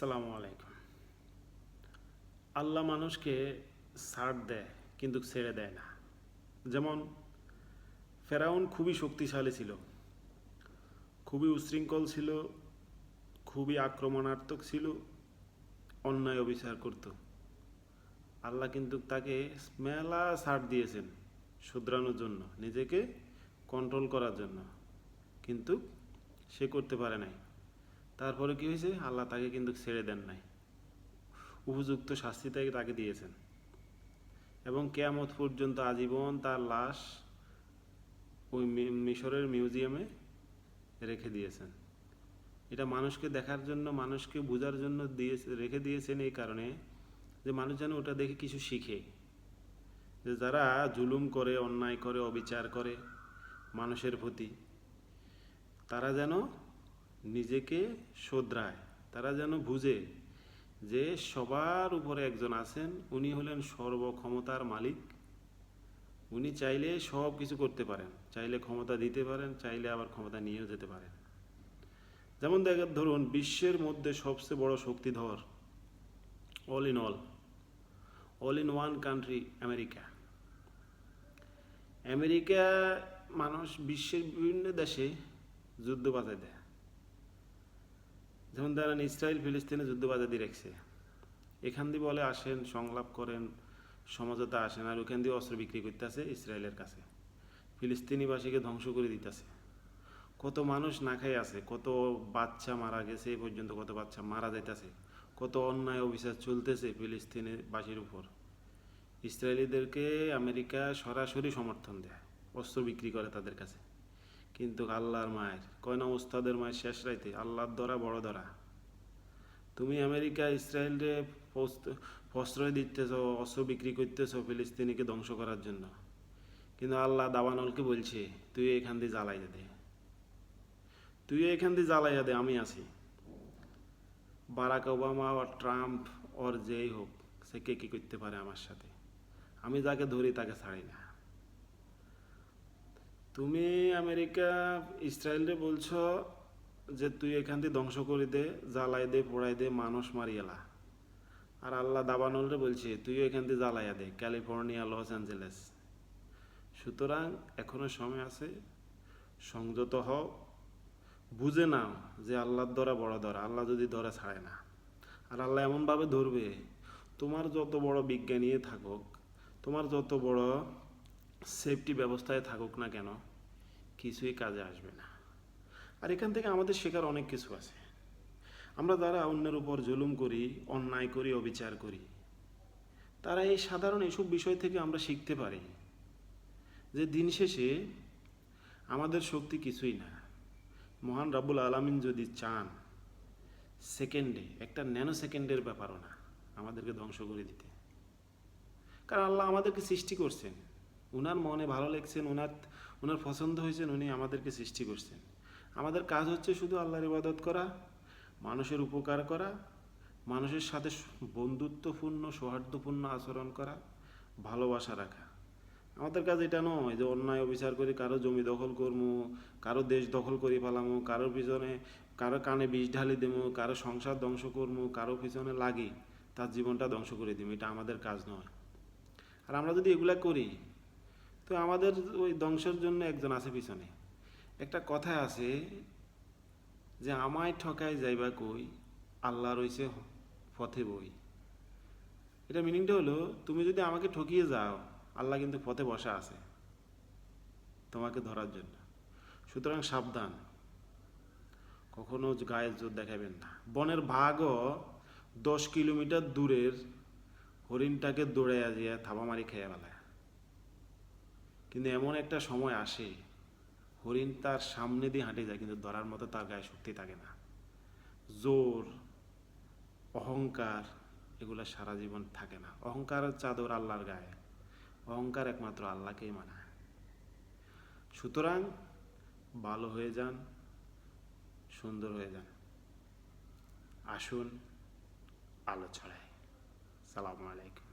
আসসালামু আলাইকুম। আল্লাহ মানুষকে ছাড় দেয় কিন্তু ছেড়ে দেয় না। যেমন ফেরাউন খুবই শক্তিশালী ছিল, খুবই উশৃঙ্খল ছিল, খুবই আক্রমণাত্মক ছিল, অন্যায় অবিচার করত। আল্লাহ কিন্তু তাকে মেলা ছাড় দিয়েছেন শুধরানোর জন্য, নিজেকে কন্ট্রোল করার জন্য, কিন্তু সে করতে পারে নাই। তারপরে কি হয়েছে? আল্লাহ তাকে কিন্তু ছেড়ে দেন নাই, উপযুক্ত শাস্তি তাকে দিয়েছেন এবং কিয়ামত পর্যন্ত আজীবন তার লাশ ওই মিশরের মিউজিয়ামে রেখে দিয়েছেন। এটা মানুষকে দেখার জন্য, মানুষকে বোঝার জন্য রেখে দিয়েছেন এই কারণে যে মানুষ যেন ওটা দেখে কিছু শিখে, যে যারা জুলুম করে, অন্যায় করে, অবিচার করে মানুষের প্রতি, তারা যেন নিজেকে শোধরায়, তারা যেন বুঝে যে সবার উপরে একজন আছেন, উনি হলেন সর্বক্ষমতার মালিক। উনি চাইলে সব কিছু করতে পারেন, চাইলে ক্ষমতা দিতে পারেন, চাইলে আবার ক্ষমতা নিয়েও যেতে পারেন। যেমন ধরুন, বিশ্বের মধ্যে সবচেয়ে বড় শক্তিধর, all in one country, America. America মানুষ বিশ্বের বিভিন্ন দেশে যুদ্ধ বাজায় দেয়। যেমন ধরেন, ইসরায়েল ফিলিস্তিনে যুদ্ধ বাজায় দিয়ে রাখছে। এখান দিয়ে বলে আসেন, সংলাপ করেন, সমঝোতা আসেন, আর ওখান দিয়ে অস্ত্র বিক্রি করতেছে ইসরায়েলের কাছে, ফিলিস্তিনিবাসীকে ধ্বংস করে দিতেছে। কত মানুষ না খাই আছে, কত বাচ্চা মারা গেছে, এই পর্যন্ত কত বাচ্চা মারা যাইতেছে, কত অন্যায় অবিচার চলতেছে ফিলিস্তিনিবাসীর উপর। ইসরায়েলিদেরকে আমেরিকা সরাসরি সমর্থন দেয়, অস্ত্র বিক্রি করে তাদের কাছে। কিন্তু আল্লাহর মায়ের কয় না, ওস্তাদের মায়ের শেষ রাইতে আল্লাহর ধরা বড় ধরা। তুমি আমেরিকা ইসরায়েলরে প্রশ্রয় দিতেছ, অস্ত্র বিক্রি করতেছ ফিলিস্তিনিকে ধ্বংস করার জন্য, কিন্তু আল্লাহ দাবানলকে বলছে তুই এখান দিয়ে জ্বালাইয়া দে, আমি আছি। বারাক ওবামা আর ট্রাম্প ওর যেই হোক, সে কে কি করতে পারে আমার সাথে, আমি যাকে ধরি তাকে ছাড়ি না। তুমি আমেরিকা ইসরায়েলরে বলছো যে তুই এখান দিয়ে ধ্বংস করে দে, জ্বালাই দে, পোড়াই দে, মানুষ মারিয়েলা। আর আল্লাহ দাবানলরে বলছে তুইও এখান দিয়ে জ্বালাইয়া দে, ক্যালিফোর্নিয়া, লস অ্যাঞ্জেলেস। সুতরাং এখনো সময় আছে, সংযত হও, বুঝে নাও যে আল্লাহর ধরা বড় ধরা। আল্লাহ যদি ধরা ছাড়ে না, আর আল্লাহ এমনভাবে ধরবে, তোমার যত বড় বিজ্ঞানী থাকুক, তোমার যত বড় সেফটি ব্যবস্থায় থাকুক না কেন, কিছুই কাজে আসবে না। আর এখান থেকে আমাদের শেখার অনেক কিছু আছে। আমরা যারা অন্যের উপর জুলুম করি, অন্যায় করি, অবিচার করি, তারা এই সাধারণ এসব বিষয় থেকে আমরা শিখতে পারি যে দিন শেষে আমাদের শক্তি কিছুই না। মহান রাব্বুল আলামিন যদি চান, সেকেন্ডে, একটা ন্যানো সেকেন্ডের ব্যাপারও না, আমাদেরকে ধ্বংস করে দিতে। কারণ আল্লাহ আমাদেরকে সৃষ্টি করছেন, উনার মনে ভালো লেগছেন, উনার পছন্দ হয়েছেন, উনি আমাদেরকে সৃষ্টি করছেন। আমাদের কাজ হচ্ছে শুধু আল্লাহর ইবাদত করা, মানুষের উপকার করা, মানুষের সাথে বন্ধুত্বপূর্ণ, সৌহার্দ্যপূর্ণ আচরণ করা, ভালোবাসা রাখা। আমাদের কাজ এটা নয় যে অন্যায় অবিচার করে কারো জমি দখল করবো, কারো দেশ দখল করে ফেলামো, কারোর পিছনে, কারো কানে বিষ ঢালি দেবো, কারো সংসার ধ্বংস করবো, কারো পিছনে লাগি তার জীবনটা ধ্বংস করে দিব। এটা আমাদের কাজ নয়। আর আমরা যদি এগুলা করি, তো আমাদের ওই ধ্বংসের জন্য একজন আছে পিছনে। একটা কথা আছে যে আমায় ঠকায় যাইবা কই, আল্লাহ রইছে পথে বই। এটা মিনিংটা হলো, তুমি যদি আমাকে ঠকিয়ে যাও, আল্লাহ কিন্তু পথে বসা আছে তোমাকে ধরার জন্য। সুতরাং সাবধান, কখনো গায়ের জোর দেখাবেন না। বনের ভাগও 10 কিলোমিটার দূরের হরিণটাকে দৌড়াইয়া দিয়ে থাবামারি খেয়ে ফেলায়, কিন্তু এমন একটা সময় আসে হরিণ তার সামনে দিয়ে হাঁটে যায়, কিন্তু ধরার মতো তার গায়ে শক্তি থাকে না। জোর, অহংকার, এগুলো সারা জীবন থাকে না। অহংকারের চাদর আল্লাহর গায়ে, অহংকার একমাত্র আল্লাহকেই মানায়। সুতরাং ভালো হয়ে যান, সুন্দর হয়ে যান। আসুন আলো ছড়াই। সালামু আলাইকুম।